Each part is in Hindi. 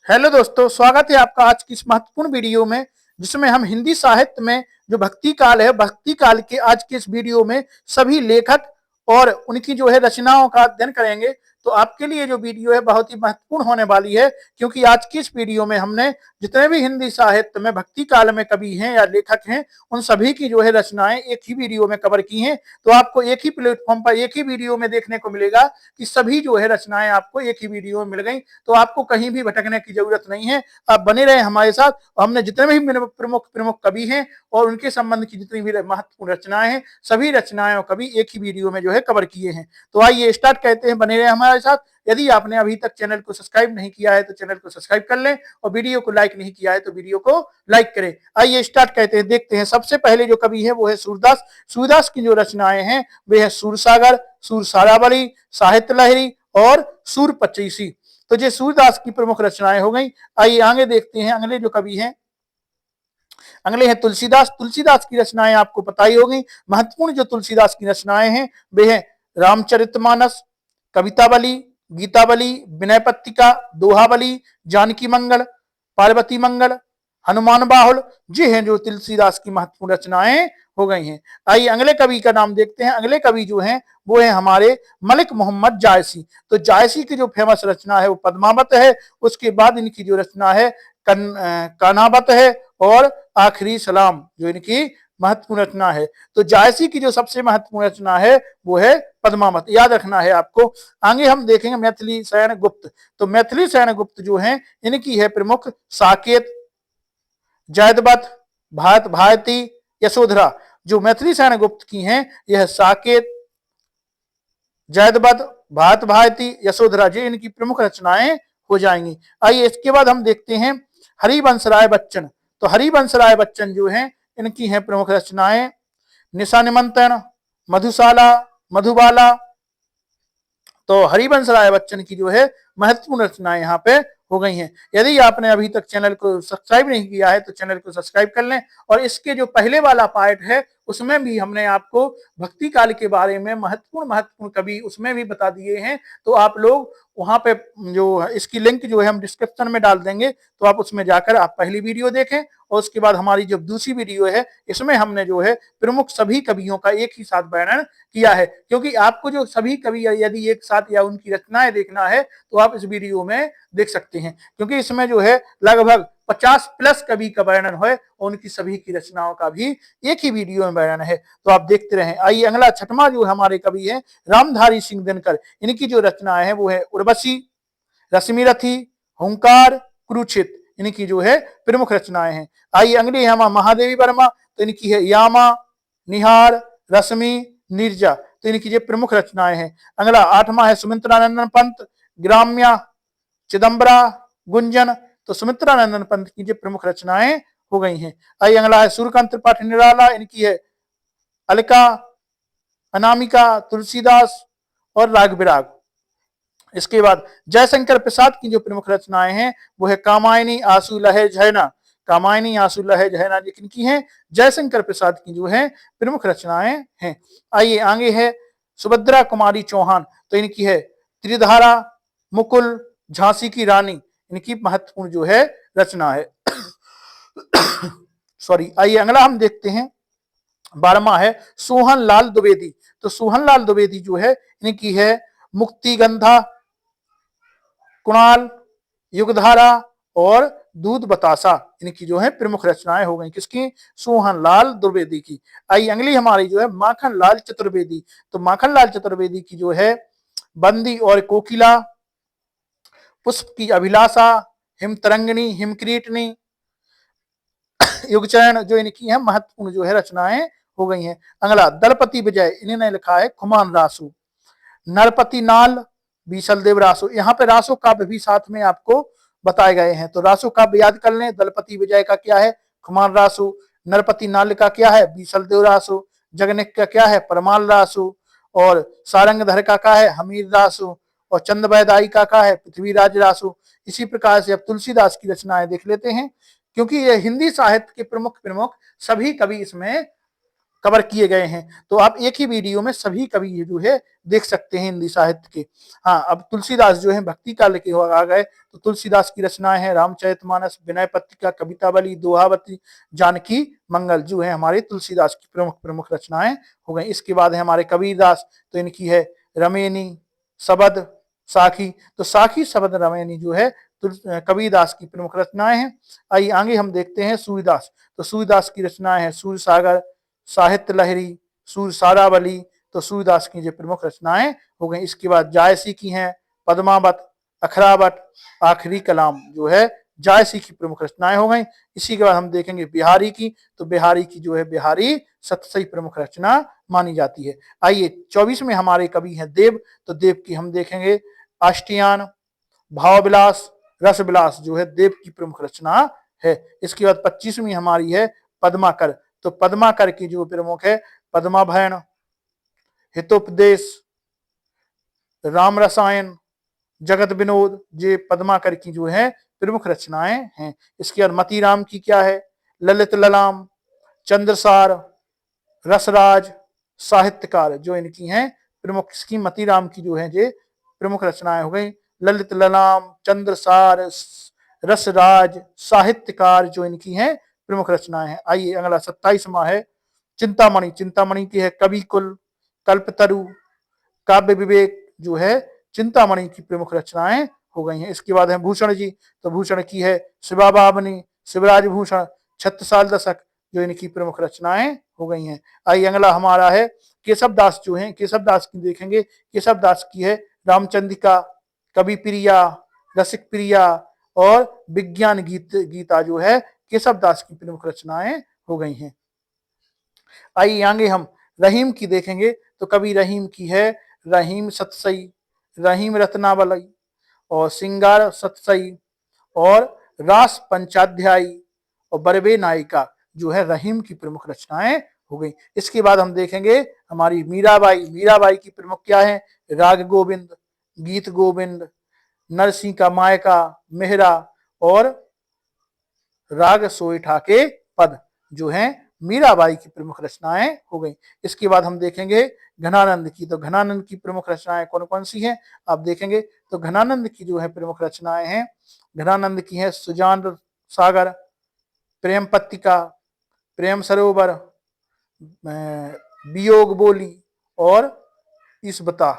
हेलो दोस्तों, स्वागत है आपका आज की इस महत्वपूर्ण वीडियो में, जिसमें हम हिंदी साहित्य में जो भक्ति काल है, भक्ति काल के आज के इस वीडियो में सभी लेखक और उनकी जो है रचनाओं का अध्ययन करेंगे। तो आपके लिए जो वीडियो है बहुत ही महत्वपूर्ण होने वाली है, क्योंकि आज की इस वीडियो में हमने जितने भी हिंदी साहित्य में भक्ति काल में कवि हैं या लेखक हैं, उन सभी की जो है रचनाएं एक ही वीडियो में कवर की हैं। तो आपको एक ही प्लेटफॉर्म पर एक ही वीडियो में देखने को मिलेगा कि सभी जो है रचनाएं आपको एक ही वीडियो में मिल गई। तो आपको कहीं भी भटकने की जरूरत नहीं है, आप बने रहे हमारे साथ। हमने जितने भी प्रमुख प्रमुख कवि हैं और उनके संबंध की जितनी भी महत्वपूर्ण रचनाएं हैं, सभी रचनाएं और कवि एक ही वीडियो में जो है कवर किए हैं। तो आइए स्टार्ट करते हैं, बने रहे हमारे साथ। यदि आपने अभी तक चैनल को सब्सक्राइब नहीं किया है तो चैनल को सब्सक्राइब कर लें, और वीडियो को लाइक नहीं किया है तो वीडियो को लाइक करें। आइए स्टार्ट करते हैं, देखते हैं। सबसे पहले जो कवि है वो है सूरदास। सूरदास की जो रचनाएं हैं वे है सूरसागर, सूर सारावली, साहित्य लहरी और सूर पचीसी। तो ये सूरदास की प्रमुख रचनाएं हो गई। आइए आगे देखते हैं, अगले जो कवि हैं, अगले हैं तुलसीदास। तुलसीदास की रचनाएं आपको पता ही होगी। महत्वपूर्ण जो तुलसीदास की रचनाएं हैं वे हैं रामचरितमानस, कवितावली, गीतावली, विनय पत्रिका, दोहावली, जानकी मंगल, पार्वती मंगल, हनुमान बाहुल। ये हैं जो तुलसीदास की महत्वपूर्ण रचनाएं हो गई हैं। आइए अगले कवि का नाम देखते हैं। अगले कवि जो हैं वो है हमारे मलिक मोहम्मद जायसी। तो जायसी की जो फेमस रचना है वो पद्मावत है। उसके बाद इनकी जो रचना है कान्हावत है, और आखिरी सलाम जो इनकी महत्वपूर्ण रचना है। तो जायसी की जो सबसे महत्वपूर्ण रचना है वो है पद्मावत, याद रखना है आपको। आगे हम देखेंगे मैथिली शयन गुप्त। तो मैथिली शयन गुप्त जो है इनकी है प्रमुख साकेत, जैदवत, भारत भारती, यशोधरा। जो मैथिली शयन गुप्त की हैं यह साकेत, जैदवत, भारत भारती, यशोधरा, ये इनकी प्रमुख रचनाएं हो जाएंगी। आइए इसके बाद हम देखते हैं हरिवंश राय बच्चन। तो हरिवंश राय बच्चन जो हैं इनकी हैं प्रमुख रचनाएं निशा निमंत्रण, मधुशाला, मधुबाला। तो हरिवंश राय बच्चन की जो है महत्वपूर्ण रचनाएं यहाँ पे हो गई हैं। यदि आपने अभी तक चैनल को सब्सक्राइब नहीं किया है तो चैनल को सब्सक्राइब कर लें, और इसके जो पहले वाला पार्ट है उसमें भी हमने आपको भक्ति काल के बारे में महत्वपूर्ण महत्वपूर्ण कवि उसमें भी बता दिए हैं। तो आप लोग वहां पे जो इसकी लिंक जो है हम डिस्क्रिप्शन में डाल देंगे, तो आप उसमें जाकर आप पहली वीडियो देखें, और उसके बाद हमारी जो दूसरी वीडियो है इसमें हमने जो है प्रमुख सभी कवियों का एक ही साथ वर्णन किया है। क्योंकि आपको जो सभी कवि यदि एक साथ या उनकी रचनाएं देखना है तो आप इस वीडियो में देख सकते हैं, क्योंकि इसमें जो है लगभग 50 प्लस कवि का वर्णन है, और उनकी सभी की रचनाओं का भी एक ही वीडियो में वर्णन है। तो आप देखते रहें। आइए अगला छठवां जो हमारे कवि है रामधारी सिंह दिनकर। इनकी जो रचनाएं हैं वो है उर्वशी, रश्मिरथी, हुंकार, कुरुक्षेत्र। इनकी जो है प्रमुख रचनाएं हैं। आइए अगली है महादेवी वर्मा। तो इनकी है यामा, निहार, रश्मि, नीरजा। तो इनकी जो प्रमुख रचनाएं हैं। अगला आठवां है सुमित्रानंदन पंत, ग्राम्या, चिदम्बरा, गुंजन। तो सुमित्रानंदन पंत की जो प्रमुख रचनाएं हो गई हैं। आइए अगला है सूर्यकांत त्रिपाठी निराला। इनकी है अलका, अनामिका, तुलसीदास और राग विराग। इसके बाद जयशंकर प्रसाद की जो प्रमुख रचनाएं हैं वो है कामायनी, आंसू लहे झरना। कामायनी, आंसू लहे झरना लेकिन की हैं जयशंकर प्रसाद की जो है प्रमुख रचनाएं हैं। आइए आगे है सुभद्रा कुमारी चौहान। तो इनकी है त्रिधारा, मुकुल, झांसी की रानी। इनकी महत्वपूर्ण जो है रचना है। सॉरी। आइए अगला हम देखते हैं, 12वां है सोहन लाल द्विवेदी। तो सोहन लाल द्विवेदी जो है इनकी है मुक्ति गंधा, कुणाल, युगधारा और दूध बतासा। इनकी जो है प्रमुख रचनाएं हो गई किसकी? सोहन लाल द्विवेदी की। आई अगली हमारी जो है माखन लाल चतुर्वेदी। तो माखन लाल चतुर्वेदी की जो है बंदी और कोकिला, पुष्प की अभिलाषा, हिम तरंगिणी, हिमक्रीटनी, युगचरण, जो इनकी है महत्वपूर्ण जो है रचनाएं हो गई हैं। अगला दलपति विजय, इन्होंने लिखा है खुमान रासु, नरपति नाल, बीसल देव रासो। यहाँ पे रासो काव्य भी साथ में आपको बताए गए हैं, तो रासो काव्य याद कर लें। दलपति विजय का क्या है? खुमान रासो। नरपति नाल का क्या है? बीसल देव रासो। जगनिक का क्या है? परमाल रासो। और सारंगधर का क्या है? हमीर रासो। और चंद्रवैदाई का क्या है? पृथ्वीराज रासो। इसी प्रकार से अब तुलसीदास की रचनाएं देख लेते हैं, क्योंकि ये हिंदी साहित्य के प्रमुख प्रमुख सभी कवि इसमें कवर किए गए हैं। तो आप एक ही वीडियो में सभी कवि ये जो है देख सकते हैं हिंदी साहित्य के। हाँ, अब तुलसीदास जो है भक्ति काल के आ गए, तो तुलसीदास की रचनाएं हैं रामचरितमानस, विनय पत्रिका, कवितावली, दोहावती, जानकी मंगल जो है हमारे तुलसीदास की प्रमुख प्रमुख रचनाएं हो गई। इसके बाद है हमारे कबीरदास, तो इनकी है रमेनी, सबद, साखी। तो साखी, सबद, रमेनी जो है कबीरदास की प्रमुख रचनाएं हैं। आइए आगे हम देखते हैं सूर्यदास। तो सूर्यदास की रचनाएं हैं सूर्य सागर, साहित्य लहरी, सूर्य सारावली। तो सूर्यदास की जो प्रमुख रचनाएं हो गई। इसके बाद जायसी की हैं पद्मावत, अखरावत, आखिरी कलाम जो है जायसी की प्रमुख रचनाएं हो गई। इसी के बाद हम देखेंगे बिहारी की। तो बिहारी की जो है बिहारी सतसई प्रमुख रचना मानी जाती है। आइए 24 में हमारे कवि हैं देव। तो देव की हम देखेंगे अष्टयान, भावविलास, रसविलास जो है देव की प्रमुख रचना है। इसके बाद 25वीं हमारी है पद्माकर। तो पद्माकर की जो प्रमुख है पद्माभयन, हितोपदेश, राम रसायन, जगत विनोद, ये पद्माकर की जो है प्रमुख रचनाएं हैं। इसके बाद मतीराम की क्या है ललित ललाम, चंद्रसार, रसराज, साहित्यकार जो इनकी हैं प्रमुख। इसकी मतीराम की जो है ये प्रमुख रचनाएं हो गई। ललित ललाम, चंद्रसार, रसराज, साहित्यकार जो इनकी हैं प्रमुख रचनाएं हैं। आइए अगला 27वां है चिंतामणि। चिंतामणि की है कवि कुल, कल्पतरु, काव्य विवेक जो है चिंतामणि की प्रमुख रचनाएं हो गई हैं। इसके बाद है भूषण जी। तो भूषण की है शिवाबावनी, शिवराज भूषण, छत्रसाल दशक जो इनकी प्रमुख रचनाएं हो गई हैं। आइए अगला हमारा है केशव दास जो है। केशव दास की देखेंगे। केशव दास की है रामचंद्रिका, कवि प्रिया, रसिक प्रिया और विज्ञान गीता जो है केशव दास की प्रमुख रचनाएं हो गई हैं। आइए आगे हम रहीम की देखेंगे। तो कवि रहीम की है रहीम सतसई, रहीम रत्नावली और सिंगार सतसई और रास पंचाध्यायी और बरबे नायिका जो है रहीम की प्रमुख रचनाएं हो गई। इसके बाद हम देखेंगे हमारी मीराबाई। मीराबाई की प्रमुख क्या है राग गोविंद, गीत गोविंद, नरसिंह का मायका, मेहरा और राग सोईठा के पद जो हैं मीराबाई की प्रमुख रचनाएं हो गई। इसके बाद हम देखेंगे घनानंद की। तो घनानंद की प्रमुख रचनाएं कौन कौन सी हैं आप देखेंगे। तो घनानंद की जो है प्रमुख रचनाएं हैं, घनानंद की है सुजान सागर, प्रेम पत्रिका, प्रेम सरोवर, वियोग बोली और इस्बता,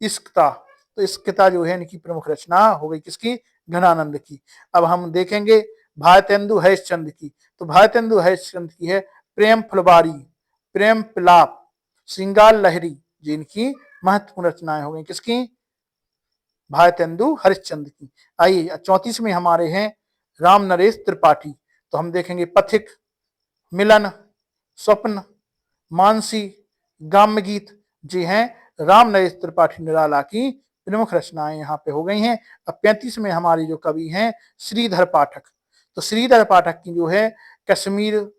इश्कता। तो इश्कता जो है इनकी प्रमुख रचना हो गई किसकी घनानंद की। अब हम देखेंगे भारतेंदु हरिश्चंद्र की। तो भारतेंदु हरिश्चंद्र की है प्रेम फुलबारी, प्रेम पिलाप, श्रृंगार लहरी, जिनकी महत्वपूर्ण रचनाएं हो गई किसकी भारतेंदु हरिश्चंद्र की। आइए 34 में हमारे हैं राम नरेश त्रिपाठी। तो हम देखेंगे पथिक, मिलन, स्वप्न, मानसी, ग्राम्य गीत जी हैं राम नरेश त्रिपाठी निराला की प्रमुख रचनाएं यहाँ पे हो गई हैं। अब 35 में हमारी जो कवि हैं श्रीधर पाठक। तो श्रीधर पाठक की जो है कश्मीर,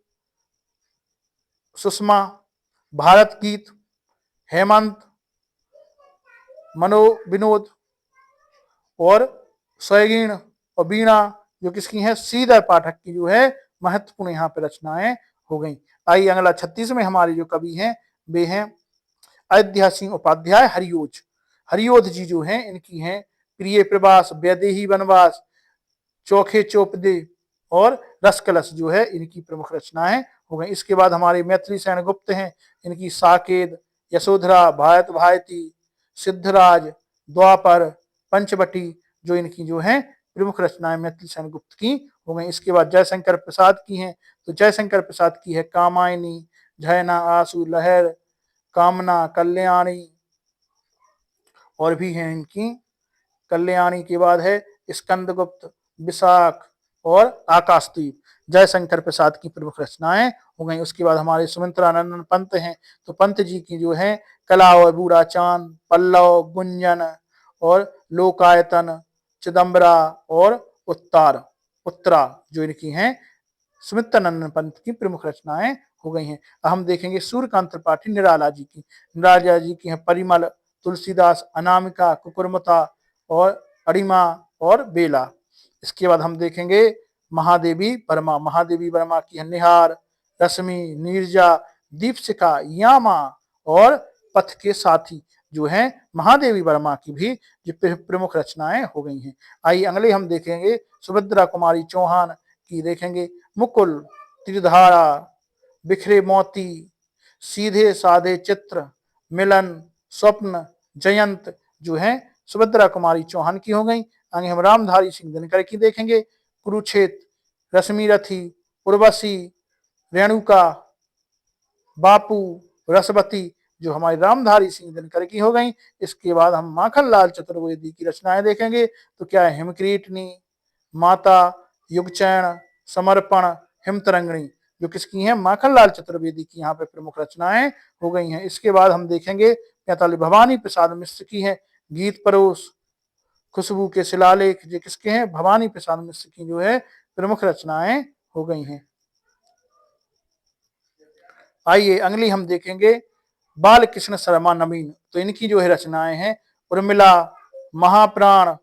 सुषमा, भारत गीत, हेमंत, मनोविनोद और स्वैगिण और बीणा जो किसकी हैं श्रीधर पाठक की जो है महत्वपूर्ण यहाँ पे रचनाएं हो गई। आइए अगला 36 में हमारे जो कवि हैं वे हैं अयोध्या सिंह उपाध्याय हरियोज। हरियोध जी जो हैं इनकी हैं प्रिय प्रवास, वैदेही वनवास, चौखे चौपदे और रसकलश जो है इनकी प्रमुख रचनाएं हो गई। इसके बाद हमारे मैथिली सेन गुप्त हैं, इनकी साकेत, यशोधरा, भारत भारती, सिद्धराज, द्वापर, पंचवटी जो इनकी जो है प्रमुख रचनाएं मैथिली सेन गुप्त की हो गई। इसके बाद जयशंकर प्रसाद की हैं। तो जयशंकर प्रसाद की है कामायनी, झयना, आंसू, लहर, कामना, कल्याणी और भी हैं इनकी। कल्याणी के बाद है स्कंदगुप्त, विशाख और आकाशदीप जयशंकर प्रसाद की प्रमुख रचनाएं हो गई। उसके बाद हमारे सुमित्रानंदन पंत हैं। तो पंत जी की जो है कला और बूढ़ा चांद, पल्लव, गुंजन और लोकायतन, चिदम्बरा और उत्तरा जो इनकी हैं सुमित्रानंदन पंत की प्रमुख रचनाएं हो गई हैं। हम देखेंगे सूर्यकांत त्रिपाठी निराला जी की। निराला जी की हैं परिमल, तुलसीदास, अनामिका, कुकुरमुता और अरिमा और बेला। इसके बाद हम देखेंगे महादेवी वर्मा। महादेवी वर्मा की है निहार, रश्मि, नीरजा, दीपशिखा, यामा और पथ के साथी जो है महादेवी वर्मा की भी जो प्रमुख रचनाएं हो गई हैं। आइए अगले हम देखेंगे सुभद्रा कुमारी चौहान की, देखेंगे मुकुल, त्रिधारा, बिखरे मोती, सीधे साधे चित्र, मिलन, स्वप्न, जयंत जो है सुभद्रा कुमारी चौहान की हो गई। आगे हम रामधारी सिंह दिनकर की देखेंगे, कुरुक्षेत्र, रश्मि रथी, उर्वशी, रेणुका, बापू, रसवती जो हमारी रामधारी सिंह दिनकर की हो गई। इसके बाद हम माखनलाल चतुर्वेदी की रचनाएं देखेंगे, तो क्या है हिमक्रीटनी, माता, युगचैन, समर्पण, हिमतरंगिणी जो किसकी हैं, माखनलाल चतुर्वेदी की यहाँ पे प्रमुख रचनाएं हो गई हैं। इसके बाद हम देखेंगे 45 भवानी प्रसाद मिश्र की है, गीत परोस, खुशबू के शिलालेख जो किसके हैं, भवानी प्रसाद मिश्र की जो है प्रमुख रचनाएं हो गई हैं। आइए अगली हम देखेंगे बाल कृष्ण शर्मा नवीन, तो इनकी जो है रचनाएं हैं उर्मिला, महाप्राण,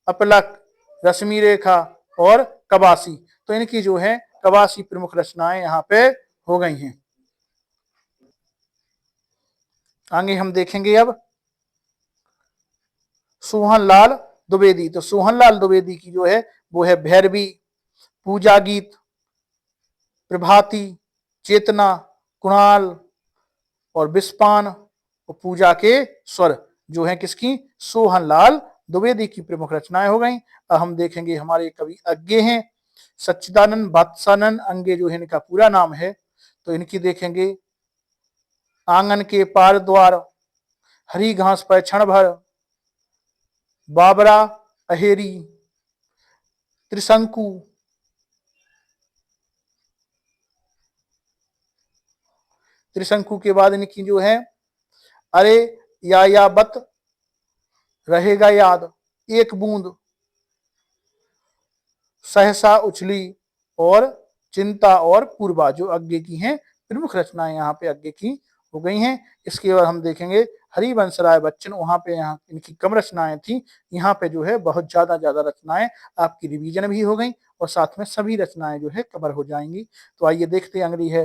अपलक, रश्मि रेखा और कबासी, तो इनकी जो है कबासी प्रमुख रचनाएं यहाँ पे हो गई हैं। आगे हम देखेंगे अब सोहनलाल द्विवेदी, तो सोहनलाल द्विवेदी की जो है वो है भैरवी, पूजा गीत, प्रभाती, चेतना, कुणाल और विस्पान और पूजा के स्वर जो है किसकी, सोहनलाल द्विवेदी की प्रमुख रचनाएं हो गई। अब हम देखेंगे हमारे कवि अज्ञे हैं सच्चिदानंद वत्सानंद अंगे जो है इनका पूरा नाम है, तो इनकी देखेंगे आंगन के पार द्वार, हरी घास पर क्षण भर, बाबरा अहेरी, त्रिशंकु, त्रिशंकु के बाद इनकी जो है अरे या बत रहेगा याद, एक बूंद, सहसा उछली और चिंता और पूर्वा जो अज्ञे की हैं प्रमुख रचनाएं यहाँ पे अज्ञे की हो गई हैं। इसके बाद हम देखेंगे हरिवंश राय बच्चन, वहां पे यहाँ इनकी कम रचनाएं थी, यहाँ पे जो है बहुत ज्यादा रचनाएं आपकी रिवीजन भी हो गई और साथ में सभी रचनाएं जो है कवर हो जाएंगी। तो आइए देखते हैं अगली है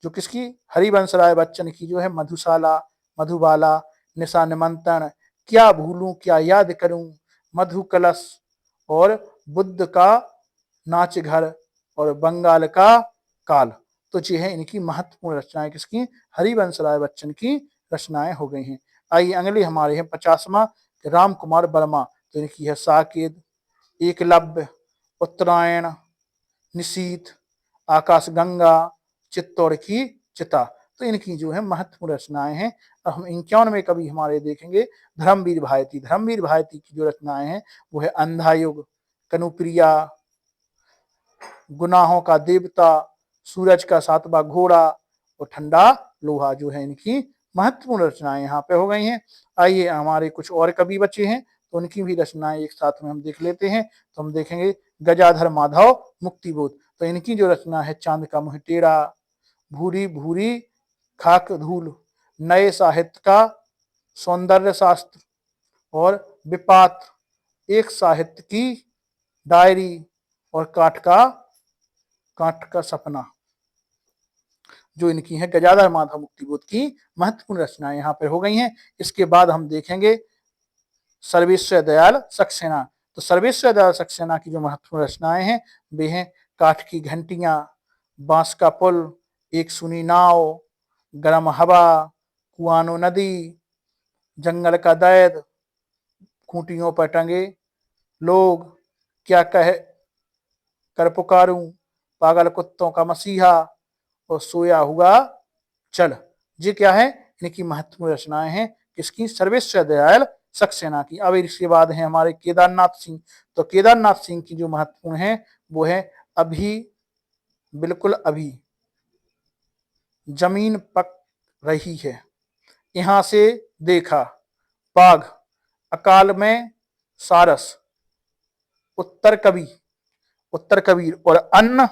जो किसकी, हरिवंश राय बच्चन की जो है मधुशाला, मधुबाला, निशा निमंत्रण, क्या भूलूं क्या याद करूं, मधु कलश और बुद्ध का नाच घर और बंगाल का काल, तो ये है इनकी महत्वपूर्ण रचनाएं किसकी, हरिवंश राय बच्चन की रचनाएं हो गई हैं। आइए अगले हमारे हैं 50वां राम कुमार वर्मा, तो इनकी है साकेत, एकलव्य, उत्तरायण, निशीथ, आकाश गंगा, चित्तौड़ की चिता, तो इनकी जो है महत्वपूर्ण रचनाएं हैं। अब हम 51वें कवि हमारे देखेंगे धर्मवीर भारती, धर्मवीर भारती की जो रचनाएं हैं वो है अंधा युग, कनुप्रिया, गुनाहों का देवता, सूरज का सातवां घोड़ा और ठंडा लोहा जो है इनकी महत्वपूर्ण रचनाएं यहाँ पे हो गई हैं। आइए हमारे कुछ और कवि बचे हैं तो उनकी भी रचनाएं एक साथ में हम देख लेते हैं। तो हम देखेंगे गजाधर माधव मुक्तिबोध, तो इनकी जो रचना है चांद का मुंह टेढ़ा, भूरी भूरी खाक धूल, नए साहित्य का सौंदर्य शास्त्र और विपात, एक साहित्य की डायरी और काठ का सपना जो इनकी है गजाधर माधव मुक्तिबोध की महत्वपूर्ण रचनाएं यहाँ पर हो गई हैं। इसके बाद हम देखेंगे सर्वेश्वर दयाल सक्सेना, तो सर्वेश्वर दयाल सक्सेना की जो महत्वपूर्ण रचनाएं हैं वे हैं काठ की घंटियां, बांस का पुल, एक सुनी नाव, गर्म हवा, कुआनो नदी, जंगल का दैद, खूंटियों पर टंगे लोग, क्या कह कर पुकारूं, पागल कुत्तों का मसीहा और सोया हुआ चल, ये क्या है इनकी महत्वपूर्ण रचनाएं हैं किसकी, सर्वेश्वर दयाल सक्सेना की। अब इसके बाद है हमारे केदारनाथ सिंह, तो केदारनाथ सिंह की जो महत्वपूर्ण है वो है अभी, बिल्कुल अभी, जमीन पक रही है, यहां से देखा, बाघ, अकाल में सारस, उत्तर कबीर और अन्य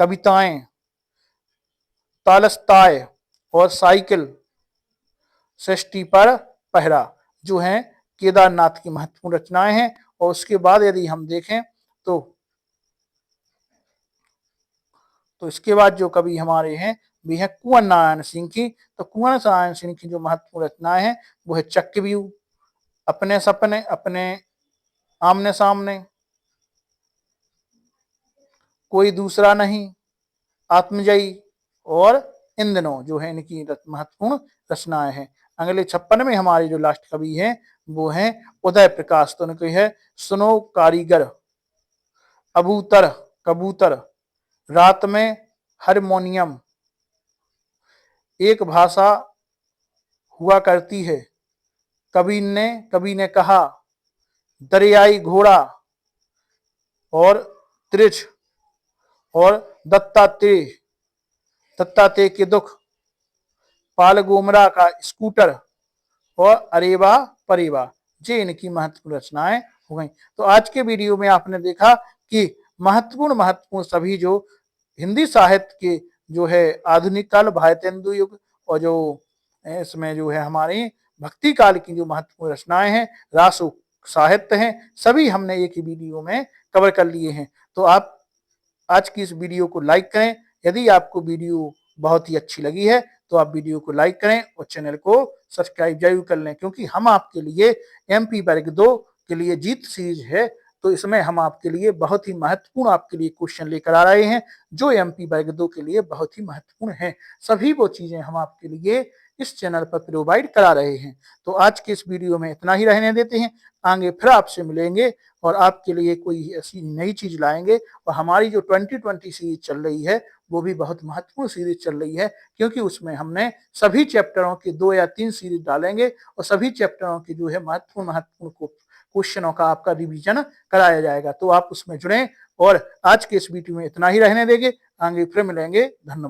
कविताएं, तालस्ताय और साइकिल, सृष्टि पर पहरा जो है केदारनाथ की महत्वपूर्ण रचनाएं हैं। और उसके बाद यदि हम देखें तो इसके बाद जो कवि हमारे हैं भी है कुंवर नारायण सिंह की। तो कुंवर नारायण सिंह की जो महत्वपूर्ण रचनाएं हैं वो है चक्रव्यूह, अपने सपने, अपने आमने सामने, कोई दूसरा नहीं, आत्मजयी और इन दिनों जो है इनकी महत्वपूर्ण रचनाएं हैं। अगले 56 में हमारे जो लास्ट कवि हैं वो हैं उदय प्रकाश। तो उनकी है सुनो कारीगर, अबूतर कबूतर, रात में हारमोनियम, एक भाषा हुआ करती है, कवि ने कहा, दरियाई घोड़ा और त्रिछ और दत्तात्रेय, दत्तात्रेय के दुख, पाल गोमरा का स्कूटर और अरेवा परेवा, ये इनकी महत्वपूर्ण रचनाएं हो गई। तो आज के वीडियो में आपने देखा कि महत्वपूर्ण सभी जो हिंदी साहित्य के जो है आधुनिक काल, भारतेंदु युग और जो इसमें जो है हमारी भक्ति काल की जो महत्वपूर्ण रचनाएं हैं, रासो साहित्य हैं, सभी हमने एक ही वीडियो में कवर कर लिए हैं। तो आप आज की इस वीडियो को लाइक करें। यदि आपको वीडियो बहुत ही अच्छी लगी है तो आप वीडियो को लाइक करें और चैनल को सब्सक्राइब जरूर कर लें, क्योंकि हम आपके लिए MP वर्ग 2 के लिए जीत सीरीज है, तो इसमें हम आपके लिए बहुत ही महत्वपूर्ण आपके लिए क्वेश्चन लेकर आ रहे हैं जो MP वर्ग 2 के लिए बहुत ही महत्वपूर्ण है। सभी वो चीजें हम आपके लिए इस चैनल पर प्रोवाइड करा रहे हैं। तो आज के इस वीडियो में इतना ही रहने देते हैं, आगे फिर आपसे मिलेंगे और आपके लिए कोई ऐसी नई चीज लाएंगे। और हमारी जो 2020 सीरीज चल रही है वो भी बहुत महत्वपूर्ण सीरीज चल रही है, क्योंकि उसमें हमने सभी चैप्टरों के 2 या 3 सीरीज डालेंगे और सभी चैप्टरों के जो है महत्वपूर्ण क्वेश्चनों का आपका रिवीजन कराया जाएगा। तो आप उसमें जुड़ें और आज के इस वीडियो में इतना ही रहने देंगे, आगे फिर मिलेंगे। धन्यवाद।